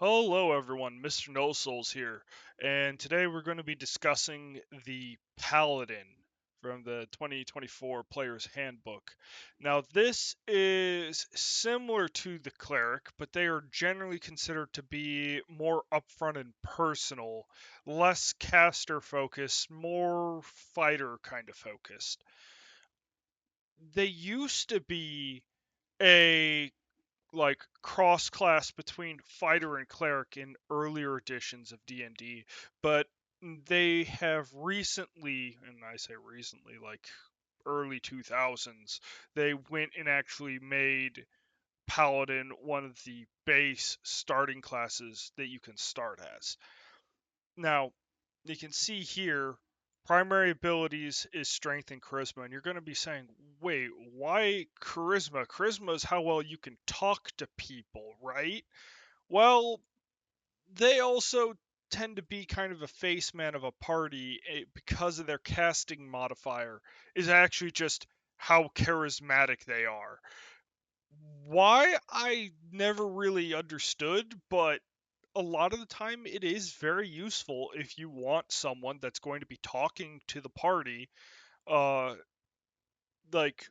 Hello everyone, Mr. No Souls here, and today we're going to be discussing the Paladin from the 2024 Player's Handbook. Now this is similar to the Cleric, but they are generally considered to be more upfront and personal, less caster focused, more fighter kind of focused. They used to be a cross class between fighter and cleric in earlier editions of D&D, but they have recently, and I say recently, like early 2000s, they went and actually made Paladin one of the base starting classes that you can start as. Now, you can see here, primary abilities is strength and charisma, and you're going to be saying, wait, why charisma? Charisma is how well you can talk to people, right? Well, they also tend to be kind of a face man of a party because of their casting modifier is actually just how charismatic they are. Why I never really understood, but a lot of the time it is very useful if you want someone that's going to be talking to the party, uh like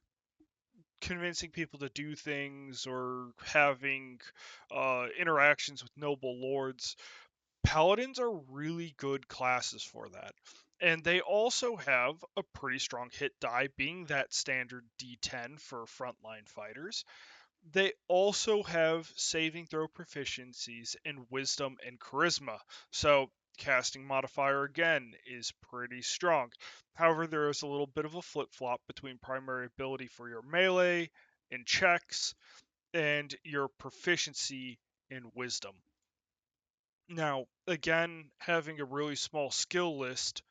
convincing people to do things or having interactions with noble lords. Paladins are really good classes for that, and they also have a pretty strong hit die, being that standard d10 for frontline fighters. They also have saving throw proficiencies in wisdom and charisma. So casting modifier again is pretty strong. However, there is a little bit of a flip-flop between primary ability for your melee and checks and your proficiency in wisdom. Now, again, having a really small skill list,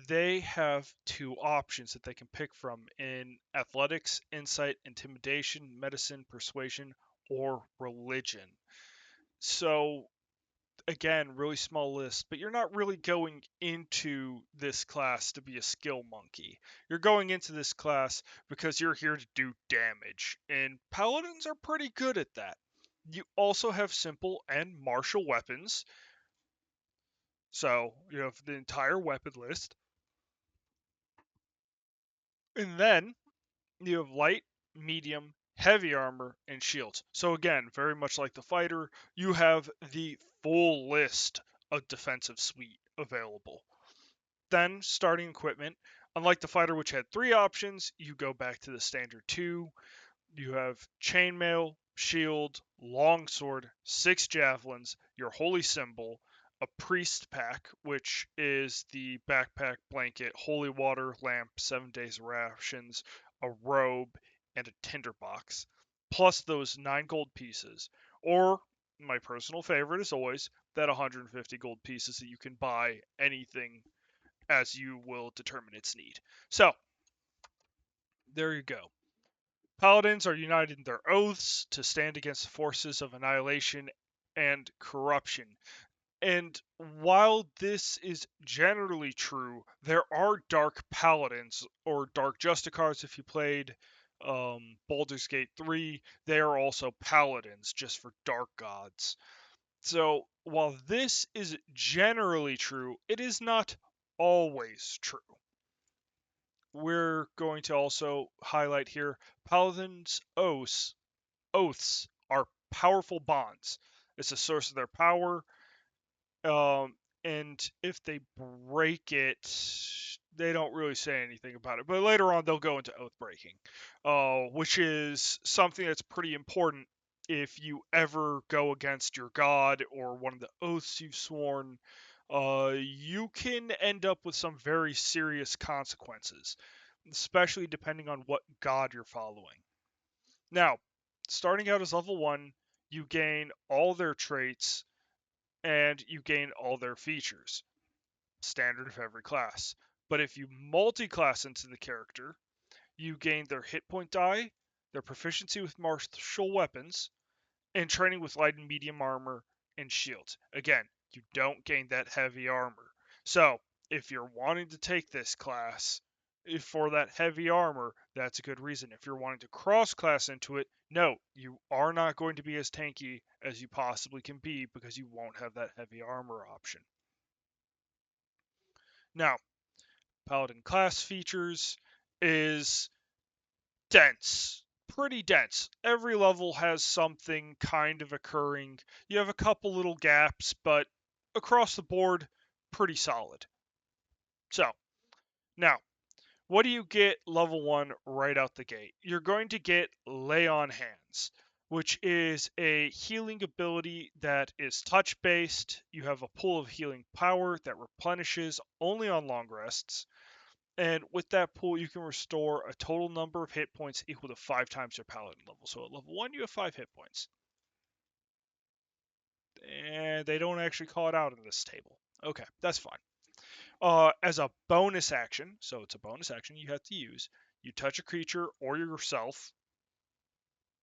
they have two options that they can pick from in athletics, insight, intimidation, medicine, persuasion, or religion. So, again, really small list, but you're not really going into this class to be a skill monkey. You're going into this class because you're here to do damage, and paladins are pretty good at that. You also have simple and martial weapons, so you have the entire weapon list. And then you have light, medium, heavy armor, and shields. So again, very much like the fighter, you have the full list of defensive suite available. Then starting equipment, unlike the fighter which had 3 options, you go back to the standard 2. You have chainmail, shield, longsword, 6 javelins, your holy symbol, a priest pack, which is the backpack, blanket, holy water, lamp, 7 days rations, a robe, and a tinderbox, plus those 9 gold pieces. Or, my personal favorite is always, that 150 gold pieces that you can buy anything as you will determine its need. So, there you go. Paladins are united in their oaths to stand against the forces of annihilation and corruption. And while this is generally true, there are dark paladins, or dark justicars if you played Baldur's Gate 3. They are also paladins, just for dark gods. So while this is generally true, it is not always true. We're going to also highlight here Paladins' oaths are powerful bonds. It's a source of their power, and if they break it, they don't really say anything about it. But later on, they'll go into oath breaking, which is something that's pretty important if you ever go against your god or one of the oaths you've sworn. You can end up with some very serious consequences, especially depending on what god you're following. Now, starting out as level 1, you gain all their traits and you gain all their features, standard of every class. But if you multi-class into the character, you gain their hit point die, their proficiency with martial weapons, and training with light and medium armor and shields. Again, you don't gain that heavy armor. So, if you're wanting to take this class, for that heavy armor, that's a good reason. If you're wanting to cross class into it, no, you are not going to be as tanky as you possibly can be because you won't have that heavy armor option. Now, Paladin class features is dense, pretty dense. Every level has something kind of occurring. You have a couple little gaps, but across the board, pretty solid. So, now, what do you get level 1 right out the gate? You're going to get Lay on Hands, which is a healing ability that is touch based. You have a pool of healing power that replenishes only on long rests. And with that pool, you can restore a total number of hit points equal to 5 times your paladin level. So at level 1, you have 5 hit points. And they don't actually call it out in this table. Okay, that's fine. As a bonus action, so it's a bonus action you have to use, you touch a creature or yourself.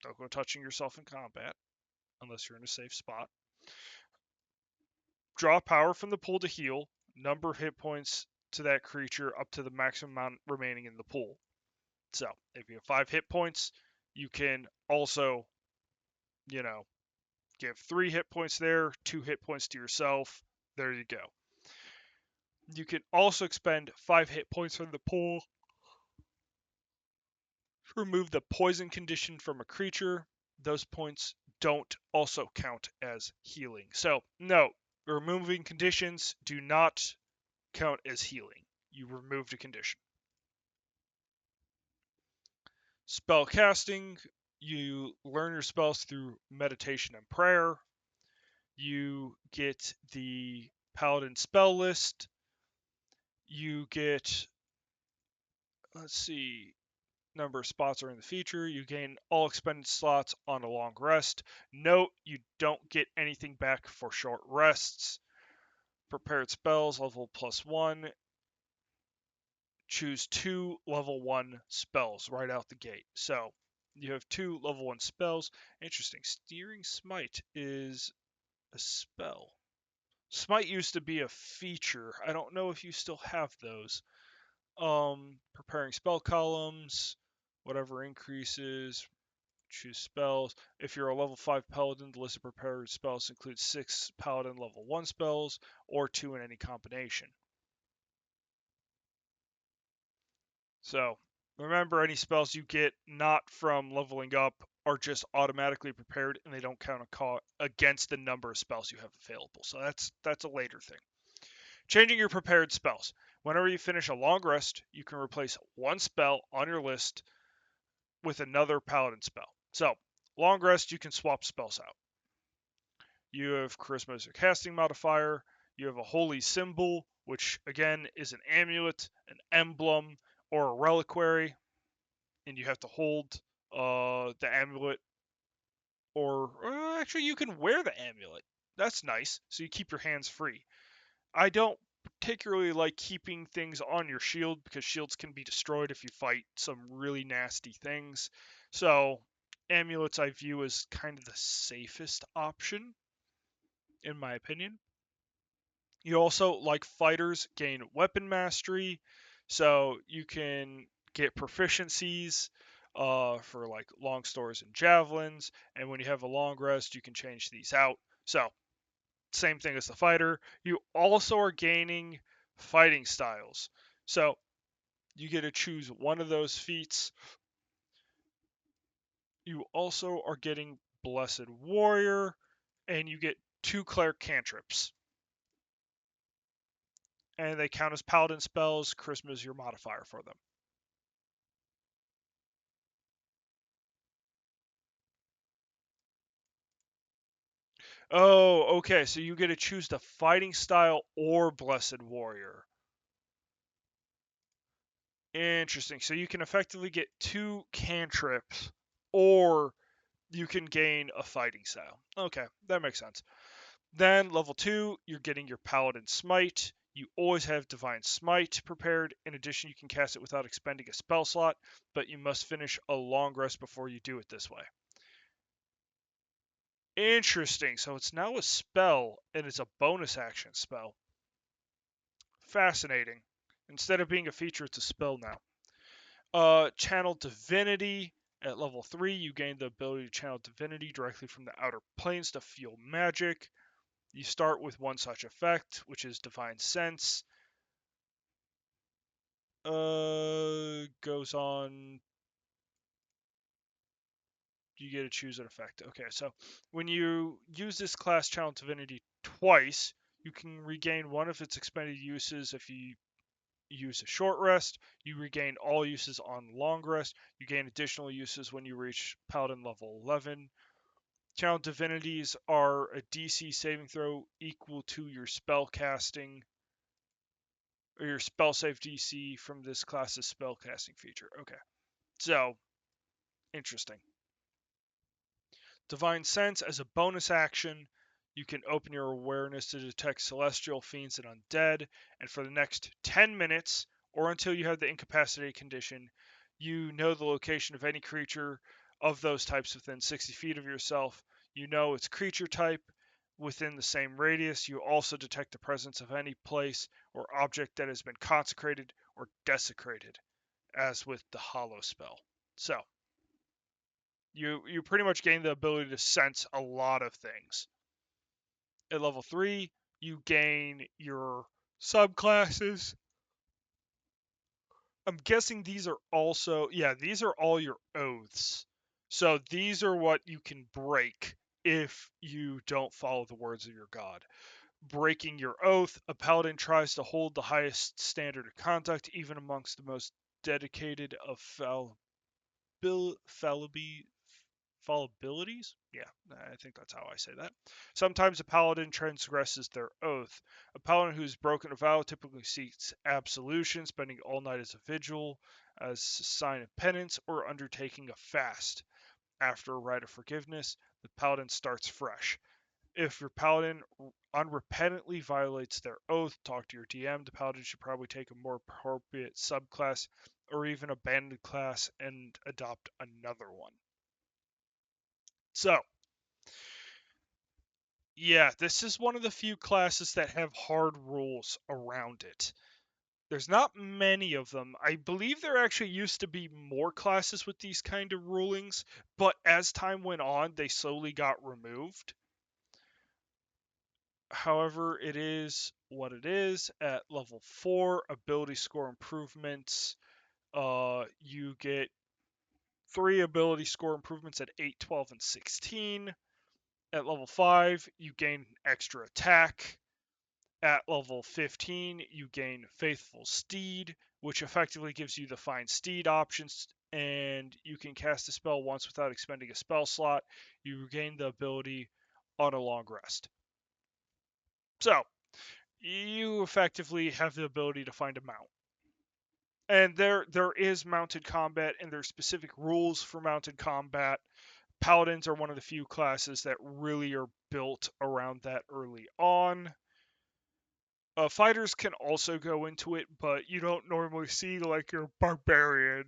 Don't go touching yourself in combat unless you're in a safe spot. Draw power from the pool to heal. Number of hit points to that creature up to the maximum amount remaining in the pool. So if you have 5 hit points, you can also, give 3 hit points there, 2 hit points to yourself. There you go. You can also expend 5 hit points from the pool to remove the poison condition from a creature. Those points don't also count as healing. So, no, removing conditions do not count as healing. You removed a condition. Spellcasting, you learn your spells through meditation and prayer. You get the Paladin spell list. You get, let's see, number of spots are in the feature. You gain all expended slots on a long rest. Note, you don't get anything back for short rests. Prepared spells, level +1. Choose 2 level 1 spells right out the gate. So you have 2 level 1 spells. Interesting. Steering Smite is a spell. Smite used to be a feature. I don't know if you still have those. Preparing spell columns, whatever increases, choose spells. If you're a level 5 paladin, the list of prepared spells includes 6 paladin level 1 spells, or 2 in any combination. So, remember, any spells you get not from leveling up are just automatically prepared, and they don't count against the number of spells you have available. So that's a later thing. Changing your prepared spells. Whenever you finish a long rest, you can replace one spell on your list with another paladin spell. So, long rest, you can swap spells out. You have Charisma as your casting modifier. You have a holy symbol, which again is an amulet, an emblem, or a reliquary, and you have to hold the amulet. Or actually, you can wear the amulet. That's nice. So you keep your hands free. I don't particularly like keeping things on your shield because shields can be destroyed if you fight some really nasty things. So amulets I view as kind of the safest option, in my opinion. You also, like fighters, gain weapon mastery, so you can get proficiencies for like long swords and javelins, and when you have a long rest, you can change these out. So same thing as the fighter. You also are gaining fighting styles. So you get to choose one of those feats. You also are getting Blessed Warrior, and you get 2 Cleric cantrips. And they count as Paladin spells. Charisma is your modifier for them. Oh, okay. So you get to choose the fighting style or Blessed Warrior. Interesting. So you can effectively get 2 cantrips, or you can gain a fighting style. Okay, that makes sense. Then level 2, you're getting your Paladin Smite. You always have Divine Smite prepared. In addition, you can cast it without expending a spell slot, but you must finish a long rest before you do it this way. Interesting. So it's now a spell, and it's a bonus action spell. Fascinating. Instead of being a feature, it's a spell now. Channel Divinity. At level 3, you gain the ability to channel Divinity directly from the outer planes to feel magic. You start with one such effect, which is Divine Sense. Goes on. You get to choose an effect. Okay, so when you use this class Channel Divinity twice, you can regain one of its expended uses if you use a short rest. You regain all uses on long rest. You gain additional uses when you reach Paladin level 11. Channel Divinities are a DC saving throw equal to your spellcasting or your spell save DC from this class's spellcasting feature. Okay, so interesting. Divine Sense, as a bonus action, you can open your awareness to detect celestial fiends and undead, and for the next 10 minutes, or until you have the incapacitated condition, you know the location of any creature of those types within 60 feet of yourself. You know its creature type within the same radius. You also detect the presence of any place or object that has been consecrated or desecrated, as with the Hollow spell. So, you pretty much gain the ability to sense a lot of things. At level 3, you gain your subclasses. I'm guessing these are also, yeah, these are all your oaths. So these are what you can break if you don't follow the words of your god. Breaking your oath, a paladin tries to hold the highest standard of conduct even amongst the most dedicated of fallibilities? Yeah, I think that's how I say that. Sometimes a paladin transgresses their oath. A paladin who's broken a vow typically seeks absolution, spending all night as a vigil, as a sign of penance, or undertaking a fast. After a rite of forgiveness, the paladin starts fresh. If your paladin unrepentantly violates their oath, talk to your DM. The paladin should probably take a more appropriate subclass or even abandon the class and adopt another one. So, yeah, this is one of the few classes that have hard rules around it. There's not many of them. I believe there actually used to be more classes with these kind of rulings, but as time went on, they slowly got removed. However, it is what it is. At level 4, ability score improvements, you get 3 ability score improvements at 8, 12, and 16. At level 5, you gain extra attack. At level 15, you gain Faithful Steed, which effectively gives you the Find Steed options, and you can cast a spell once without expending a spell slot. You regain the ability on a long rest. So, you effectively have the ability to find a mount. And there is mounted combat, and there's specific rules for mounted combat. Paladins are one of the few classes that really are built around that early on. Fighters can also go into it, but you don't normally see like your barbarian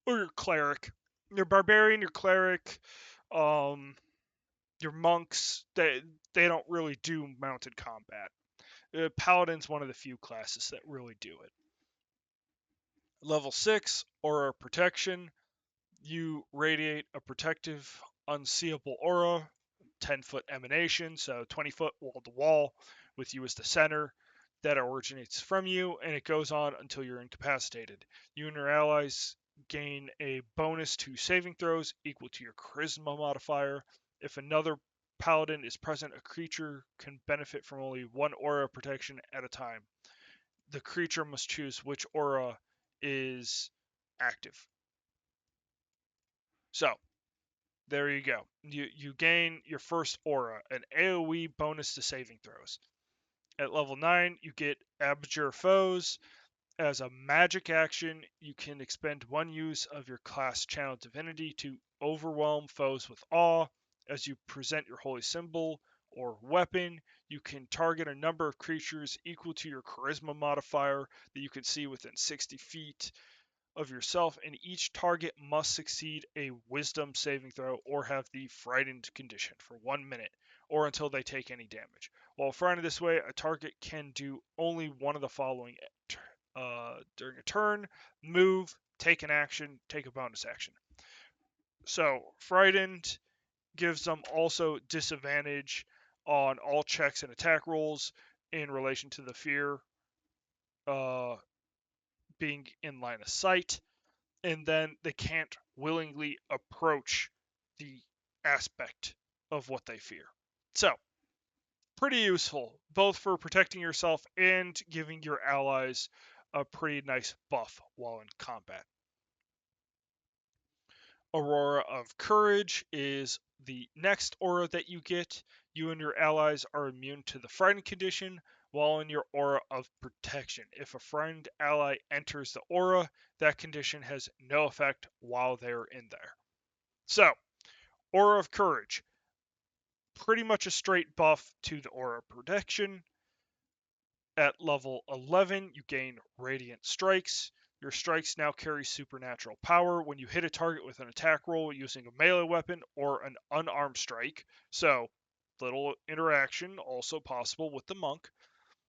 or your cleric. Your barbarian, your cleric, um, your monks, they don't really do mounted combat. Paladin's one of the few classes that really do it. Level 6, Aura Protection. You radiate a protective, unseeable aura, 10-foot emanation, so 20-foot wall to wall, with you as the center, that originates from you, and it goes on until you're incapacitated. You and your allies gain a bonus to saving throws equal to your charisma modifier. If another paladin is present, a creature can benefit from only one aura protection at a time. The creature must choose which aura is active. So, there you go. You gain your first aura, an AoE bonus to saving throws. At level 9, you get Abjure foes. As a magic action, you can expend one use of your class Channel Divinity to overwhelm foes with awe. As you present your holy symbol or weapon, you can target a number of creatures equal to your charisma modifier that you can see within 60 feet of yourself, and each target must succeed a wisdom saving throw or have the frightened condition for 1 minute or until they take any damage. While frightened this way, a target can do only one of the following during a turn: move, take an action, take a bonus action. So frightened gives them also disadvantage on all checks and attack rolls in relation to the fear uh, being in line of sight, and then they can't willingly approach the aspect of what they fear. So, pretty useful, both for protecting yourself and giving your allies a pretty nice buff while in combat. Aura of Courage is the next aura that you get. You and your allies are immune to the frightened condition while in your aura of protection. If a friend ally enters the aura, that condition has no effect while they're in there. So, Aura of Courage, pretty much a straight buff to the aura of protection. At level 11, you gain Radiant Strikes. Your strikes now carry supernatural power when you hit a target with an attack roll using a melee weapon or an unarmed strike. So, little interaction also possible with the monk.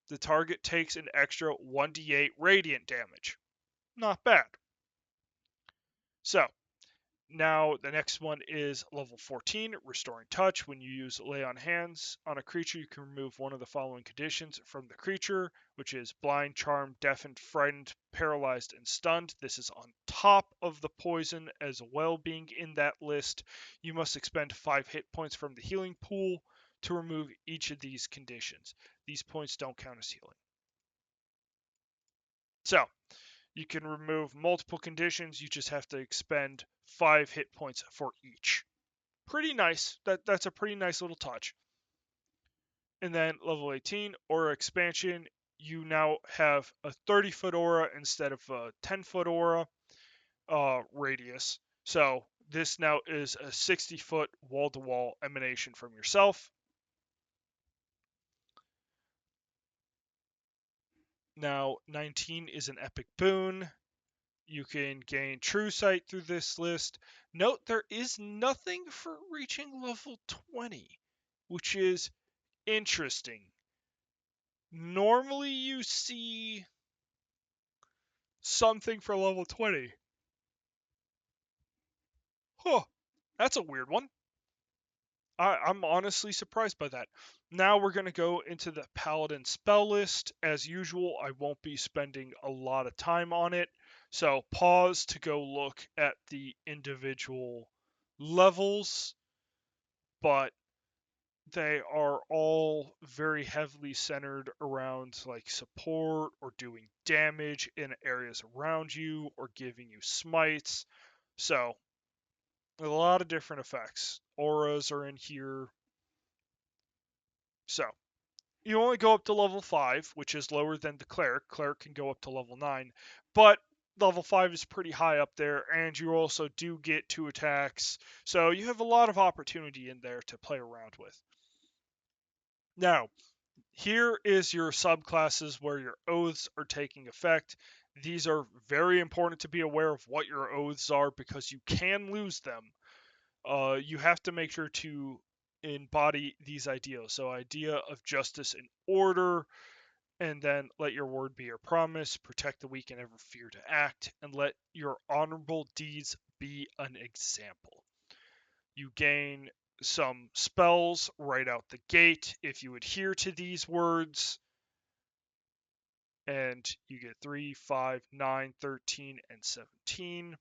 The target takes an extra 1d8 radiant damage. Not bad. So, now, the next one is level 14, Restoring Touch. When you use Lay on Hands on a creature, you can remove one of the following conditions from the creature, which is blind, charmed, deafened, frightened, paralyzed, and stunned. This is on top of the poison as well being in that list. You must expend 5 hit points from the healing pool to remove each of these conditions. These points don't count as healing. So, you can remove multiple conditions. You just have to expend 5 hit points for each. Pretty nice. That's a pretty nice little touch. And then level 18, Aura Expansion. You now have a 30-foot aura instead of a 10-foot aura radius. So this now is a 60-foot wall-to-wall emanation from yourself. Now 19 is an epic boon. You can gain True Sight through this list. Note there is nothing for reaching level 20, which is interesting. Normally you see something for level 20. Huh, that's a weird one. I'm honestly surprised by that. Now we're going to go into the Paladin spell list. As usual, I won't be spending a lot of time on it. So pause to go look at the individual levels. But they are all very heavily centered around like support or doing damage in areas around you or giving you smites. So a lot of different effects. Auras are in here. So you only go up to level 5, which is lower than the cleric. Cleric can go up to level 9, but level 5 is pretty high up there, and you also do get 2 attacks. So you have a lot of opportunity in there to play around with. Now, here is your subclasses where your oaths are taking effect. These are very important to be aware of what your oaths are because you can lose them. You have to make sure to embody these ideals. So, idea of justice and order, and then let your word be your promise, protect the weak and never fear to act, and let your honorable deeds be an example. You gain some spells right out the gate if you adhere to these words. And you get 3, 5, 9, 13, and 17.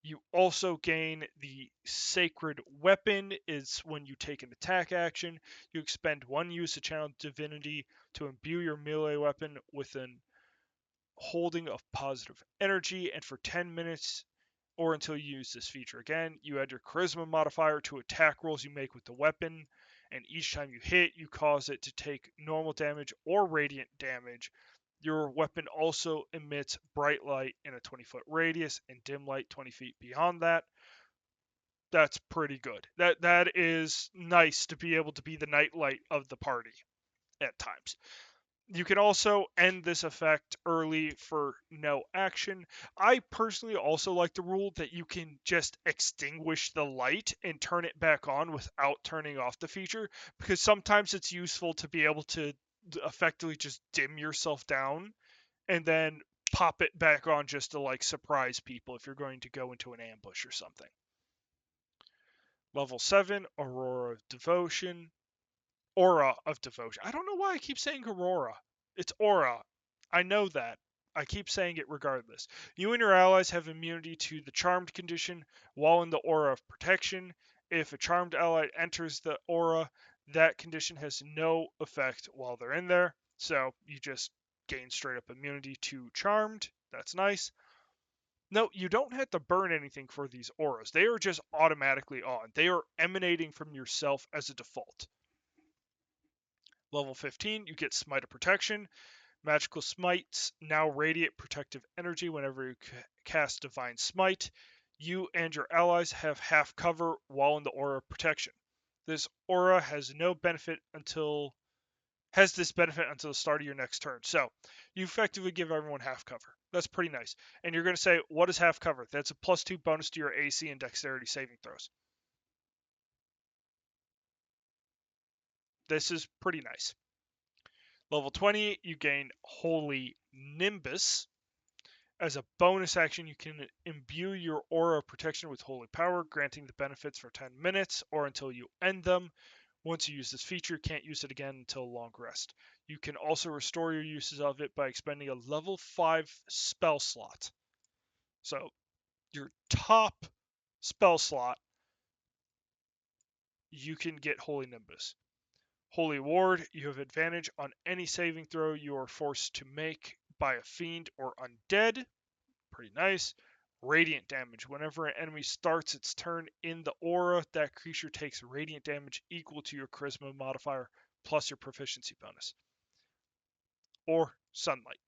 You also gain the Sacred Weapon is when you take an attack action. You expend 1 use of Channel Divinity to imbue your melee weapon with an holding of positive energy, and for 10 minutes or until you use this feature again, you add your Charisma modifier to attack rolls you make with the weapon, and each time you hit, you cause it to take normal damage or radiant damage. Your weapon also emits bright light in a 20-foot radius and dim light 20 feet beyond that. That's pretty good. That is nice to be able to be the nightlight of the party at times. You can also end this effect early for no action. I personally also like the rule that you can just extinguish the light and turn it back on without turning off the feature, because sometimes it's useful to be able to effectively just dim yourself down and then pop it back on just to like surprise people if you're going to go into an ambush or something. Level 7, Aura of Devotion. Aura of Devotion. I don't know why I keep saying Aurora. It's Aura. I know that. I keep saying it regardless. You and your allies have immunity to the Charmed condition while in the Aura of Protection. If a Charmed ally enters the Aura, that condition has no effect while they're in there. So you just gain straight up immunity to Charmed. That's nice. No, you don't have to burn anything for these auras. They are just automatically on. They are emanating from yourself as a default. Level 15, you get Smite of Protection. Magical Smites now radiate protective energy whenever you cast Divine Smite. You and your allies have half cover while in the Aura of Protection. This aura has this benefit until the start of your next turn. So you effectively give everyone half cover. That's pretty nice. And you're going to say, what is half cover? That's a +2 bonus to your AC and Dexterity saving throws. This is pretty nice. Level 20, you gain Holy Nimbus. As a bonus action, you can imbue your aura of protection with holy power, granting the benefits for 10 minutes or until you end them. Once you use this feature, you can't use it again until long rest. You can also restore your uses of it by expending a level 5 spell slot. So, your top spell slot, you can get Holy Nimbus. Holy Ward, you have advantage on any saving throw you are forced to make by a fiend or undead. Pretty nice. Radiant damage. Whenever an enemy starts its turn in the aura, that creature takes radiant damage equal to your charisma modifier plus your proficiency bonus. Or sunlight.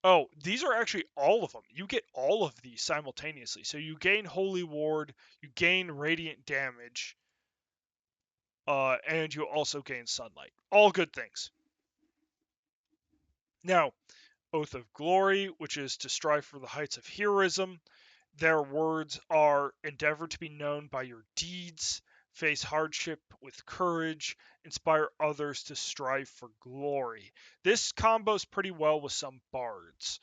Oh, these are actually all of them. You get all of these simultaneously. So you gain Holy Ward, you gain radiant damage, and you also gain sunlight. All good things. Now, Oath of Glory, which is to strive for the heights of heroism. Their words are endeavor to be known by your deeds, face hardship with courage, inspire others to strive for glory. This combos pretty well with some bards.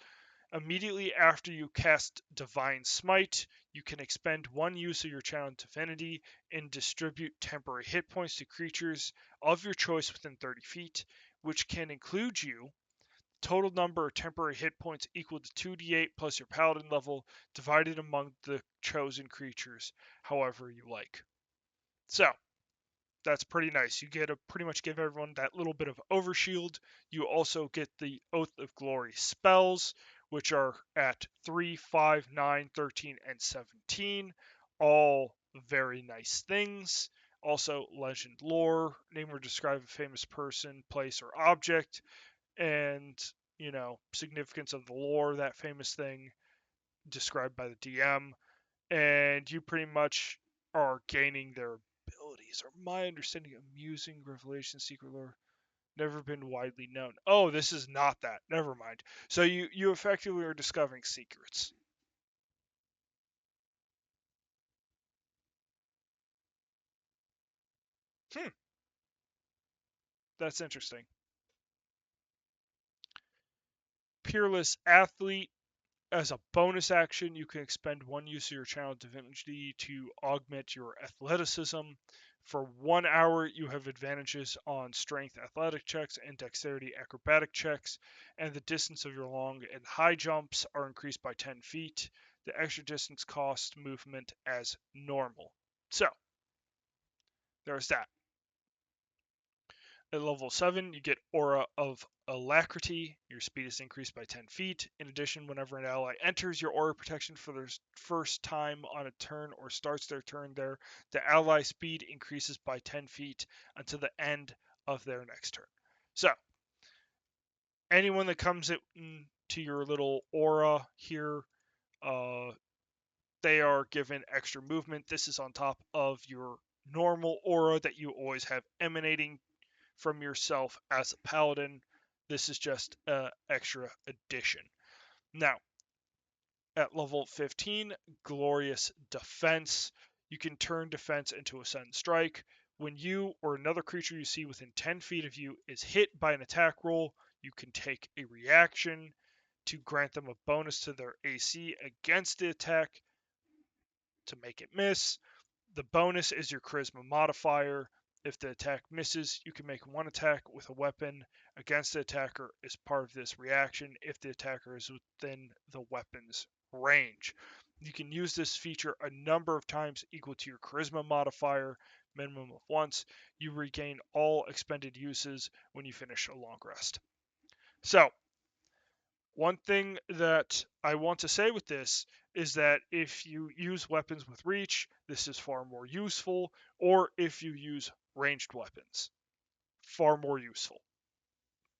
Immediately after you cast Divine Smite, you can expend one use of your channel Divinity and distribute temporary hit points to creatures of your choice within 30 feet, which can include you. Total number of temporary hit points equal to 2d8 plus your paladin level, divided among the chosen creatures, however you like. So, that's pretty nice. You get to pretty much give everyone that little bit of overshield. You also get the Oath of Glory spells, which are at 3, 5, 9, 13, and 17. All very nice things. Also, legend lore, name or describe a famous person, place, or object, and significance of the lore, that famous thing described by the DM, and you pretty much are gaining their abilities. Or my understanding, amusing revelation, secret lore, never been widely known. Oh, this is not that. Never mind. So you effectively are discovering secrets. Hmm, that's interesting. Peerless athlete. As a bonus action, you can expend one use of your channel Divinity to augment your athleticism. For 1 hour, you have advantages on strength athletic checks and dexterity acrobatic checks, and the distance of your long and high jumps are increased by 10 feet. The extra distance costs movement as normal. So, there's that. At level 7, you get Aura of Alacrity. Your speed is increased by 10 feet. In addition, whenever an ally enters your Aura protection for their first time on a turn or starts their turn there, the ally speed increases by 10 feet until the end of their next turn. So, anyone that comes into your little aura here, they are given extra movement. This is on top of your normal aura that you always have emanating from yourself as a paladin. This is just an extra addition. Now, at level 15, Glorious Defense. You can turn defense into a sudden strike. When you or another creature you see within 10 feet of you is hit by an attack roll, you can take a reaction to grant them a bonus to their AC against the attack to make it miss. The bonus is your charisma modifier. If the attack misses, you can make one attack with a weapon against the attacker as part of this reaction if the attacker is within the weapon's range. You can use this feature a number of times equal to your charisma modifier, minimum of once. You regain all expended uses when you finish a long rest. So, one thing that I want to say with this is that if you use weapons with reach, this is far more useful, or if you use ranged weapons, far more useful.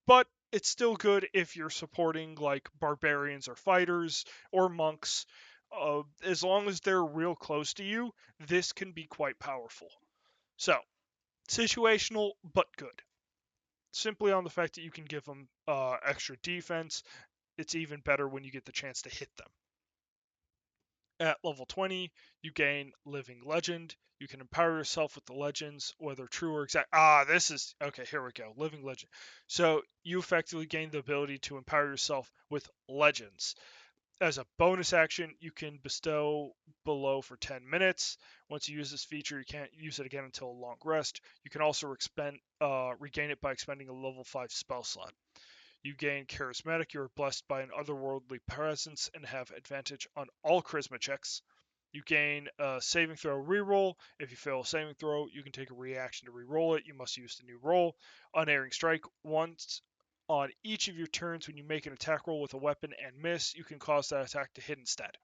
But it's still good if you're supporting like barbarians or fighters or monks. As long as they're real close to you, this can be quite powerful. So, situational, but good. Simply on the fact that you can give them extra defense, it's even better when you get the chance to hit them. At level 20, you gain Living Legend. You can empower yourself with the legends, whether true or exact. This is okay. Here we go. Living Legend. So you effectively gain the ability to empower yourself with legends. As a bonus action, you can bestow below for 10 minutes. Once you use this feature, you can't use it again until a long rest. You can also regain it by expending a level 5 spell slot. You gain Charismatic. You are blessed by an otherworldly presence and have advantage on all charisma checks. You gain a saving throw reroll. If you fail a saving throw, you can take a reaction to reroll it. You must use the new roll. Unerring Strike. Once on each of your turns when you make an attack roll with a weapon and miss, you can cause that attack to hit instead.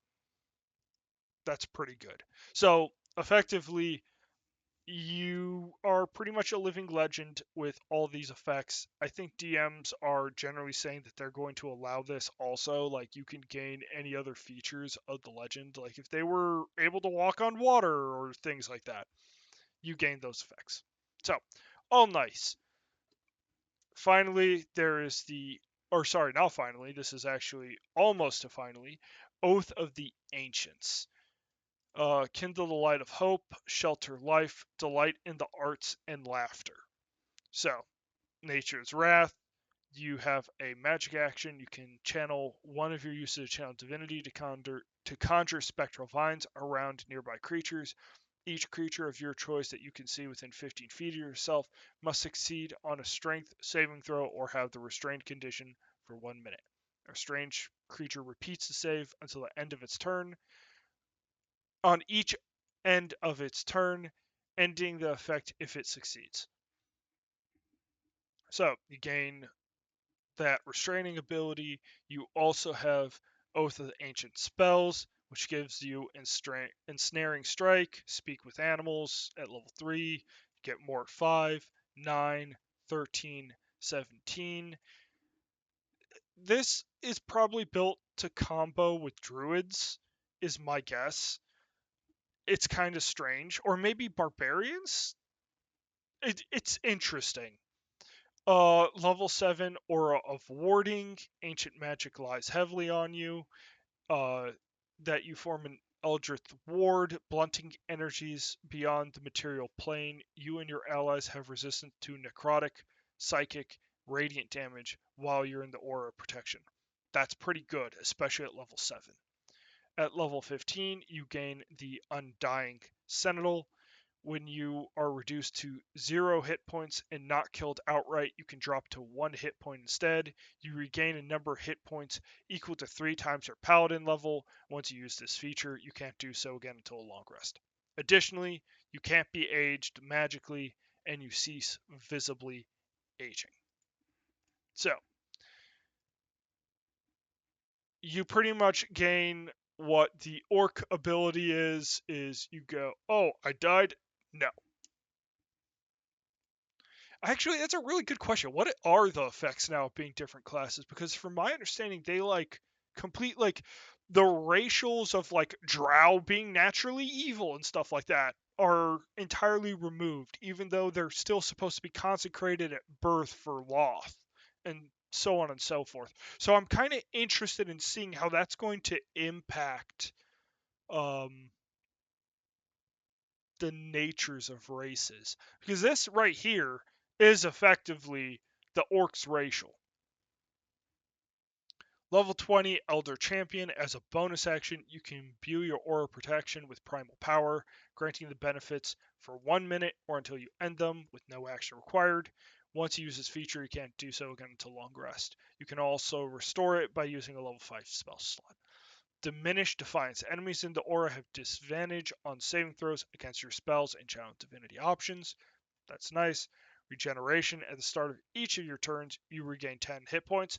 That's pretty good. So, effectively, you are pretty much a living legend with all these effects. I think DMs are generally saying that they're going to allow this also. Like, you can gain any other features of the legend. Like, if they were able to walk on water or things like that, you gain those effects. So, all nice. Finally, there is not finally, this is actually almost a finally, Oath of the Ancients. Kindle the light of hope, shelter life, delight in the arts and laughter. So, Nature's Wrath, you have a magic action. You can channel one of your uses to channel Divinity to conjure spectral vines around nearby creatures. Each creature of your choice that you can see within 15 feet of yourself must succeed on a strength saving throw or have the restrained condition for 1 minute. A strange creature repeats the save until the end of its turn. On each end of its turn, ending the effect if it succeeds. So you gain that restraining ability. You also have Oath of the Ancient Spells, which gives you Ensnaring Strike, Speak with Animals at level 3. You get more at 5, 9, 13, 17. This is probably built to combo with Druids, is my guess. It's kind of strange. Or maybe Barbarians? It's interesting. Level 7 Aura of Warding. Ancient magic lies heavily on you. That you form an Eldritch Ward, blunting energies beyond the material plane. You and your allies have resistance to necrotic, psychic, radiant damage while you're in the Aura of Protection. That's pretty good, especially at level 7. At level 15, you gain the Undying Sentinel. When you are reduced to 0 hit points and not killed outright, you can drop to 1 hit point instead. You regain a number of hit points equal to 3 times your paladin level. Once you use this feature, you can't do so again until a long rest. Additionally, you can't be aged magically, and you cease visibly aging. So, you pretty much gain what the orc ability is you go, oh, I died? No. Actually, that's a really good question. What are the effects now of being different classes? Because from my understanding, they like complete like the racials of like drow being naturally evil and stuff like that are entirely removed, even though they're still supposed to be consecrated at birth for Loth and so on and so forth. So I'm kind of interested in seeing how that's going to impact um, the natures of races. Because this right here is effectively the Orc's racial. Level 20 Elder Champion. As a bonus action, you can imbue your aura protection with primal power, granting the benefits for 1 minute or until you end them with no action required. Once you use this feature, you can't do so again until long rest. You can also restore it by using a level 5 spell slot. Diminish Defiance. Enemies in the aura have disadvantage on saving throws against your spells and channel divinity options. That's nice. Regeneration. At the start of each of your turns, you regain 10 hit points.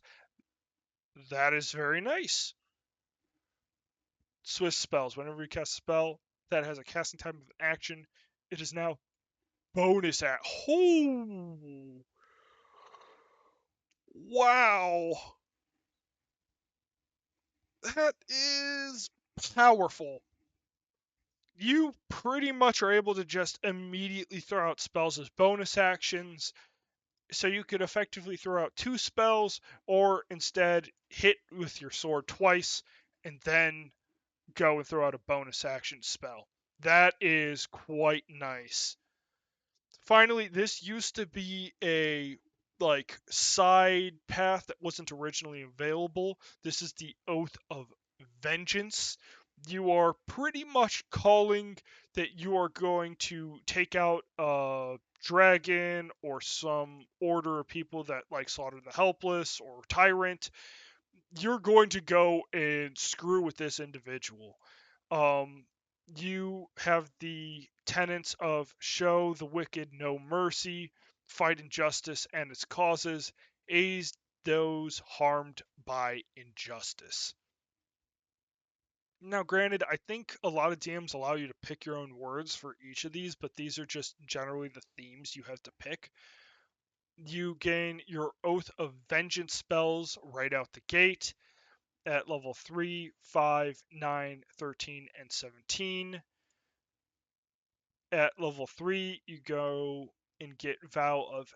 That is very nice. Swift spells. Whenever you cast a spell that has a casting time of action, it is now bonus at. Oh! Wow! That is powerful. You pretty much are able to just immediately throw out spells as bonus actions. So you could effectively throw out 2 spells, or instead hit with your sword twice, and then go and throw out a bonus action spell. That is quite nice. Finally, this used to be a side path that wasn't originally available. This is the Oath of Vengeance. You are pretty much calling that you are going to take out a dragon or some order of people that slaughter the helpless or tyrant. You're going to go and screw with this individual. Um, you have the tenets of show the wicked no mercy, fight injustice and its causes, aid those harmed by injustice. Now, granted, I think a lot of DMs allow you to pick your own words for each of these, but these are just generally the themes you have to pick. You gain your Oath of Vengeance spells right out the gate at level 3, 5, 9, 13, and 17. At level 3, you go and get Vow of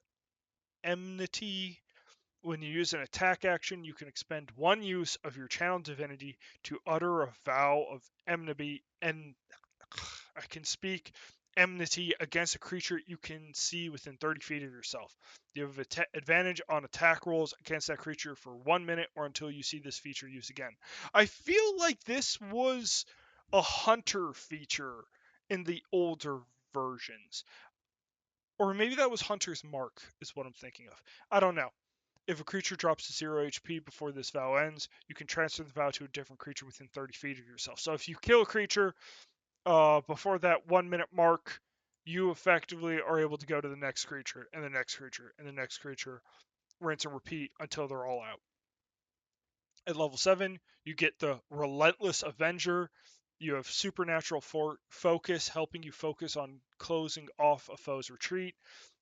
Enmity. When you use an attack action, you can expend 1 use of your channel divinity to utter a vow of enmity, and I can speak enmity against a creature you can see within 30 feet of yourself. You have advantage on attack rolls against that creature for 1 minute or until you see this feature used again. I feel like this was a hunter feature in the older versions. Or maybe that was Hunter's Mark, is what I'm thinking of. I don't know. If a creature drops to 0 HP before this vow ends, you can transfer the vow to a different creature within 30 feet of yourself. So if you kill a creature before that 1 minute mark, you effectively are able to go to the next creature, and the next creature, and the next creature, rinse and repeat until they're all out. At level 7, you get the Relentless Avenger. You have supernatural focus, helping you focus on closing off a foe's retreat.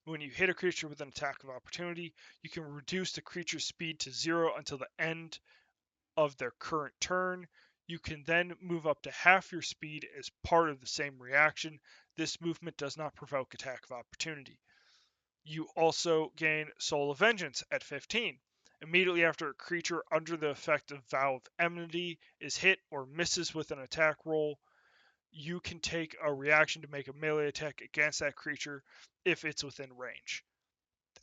When you hit a creature with an attack of opportunity, you can reduce the creature's speed to 0 until the end of their current turn. You can then move up to half your speed as part of the same reaction. This movement does not provoke attack of opportunity. You also gain Soul of Vengeance at 15. Immediately after a creature under the effect of Vow of Enmity is hit or misses with an attack roll, you can take a reaction to make a melee attack against that creature if it's within range.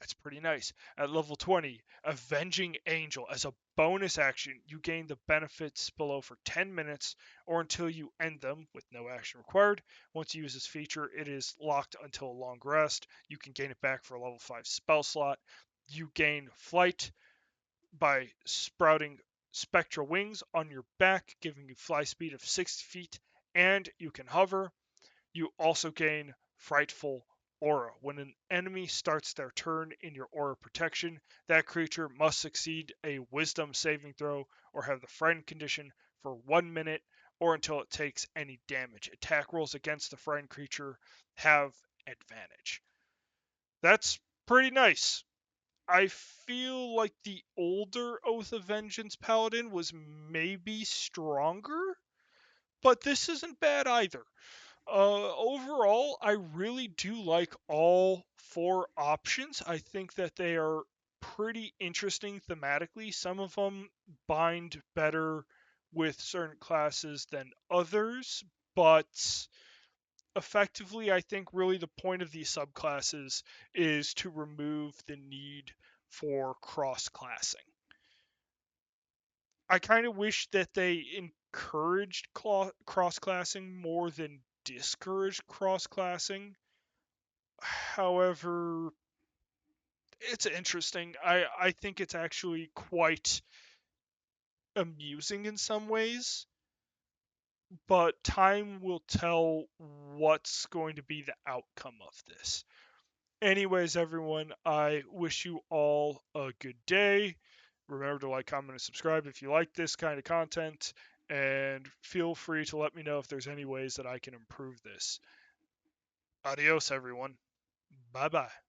That's pretty nice. At level 20, Avenging Angel. As a bonus action, you gain the benefits below for 10 minutes or until you end them with no action required. Once you use this feature, it is locked until a long rest. You can gain it back for a level 5 spell slot. You gain flight by sprouting spectral wings on your back, giving you fly speed of 6 feet, and you can hover. You also gain Frightful Aura. When an enemy starts their turn in your aura protection, that creature must succeed a wisdom saving throw or have the frightened condition for 1 minute or until it takes any damage. Attack rolls against the frightened creature have advantage. That's pretty nice. I feel like the older Oath of Vengeance Paladin was maybe stronger, but this isn't bad either. Overall, I really do like all 4 options. I think that they are pretty interesting thematically. Some of them bind better with certain classes than others, but effectively, I think really the point of these subclasses is to remove the need for cross-classing. I kind of wish that they encouraged cross-classing more than discouraged cross-classing. However, it's interesting. I think it's actually quite amusing in some ways, but time will tell what's going to be the outcome of this. Anyways, everyone, I wish you all a good day. Remember to like, comment, and subscribe if you like this kind of content, and feel free to let me know if there's any ways that I can improve this. Adios, everyone. Bye bye.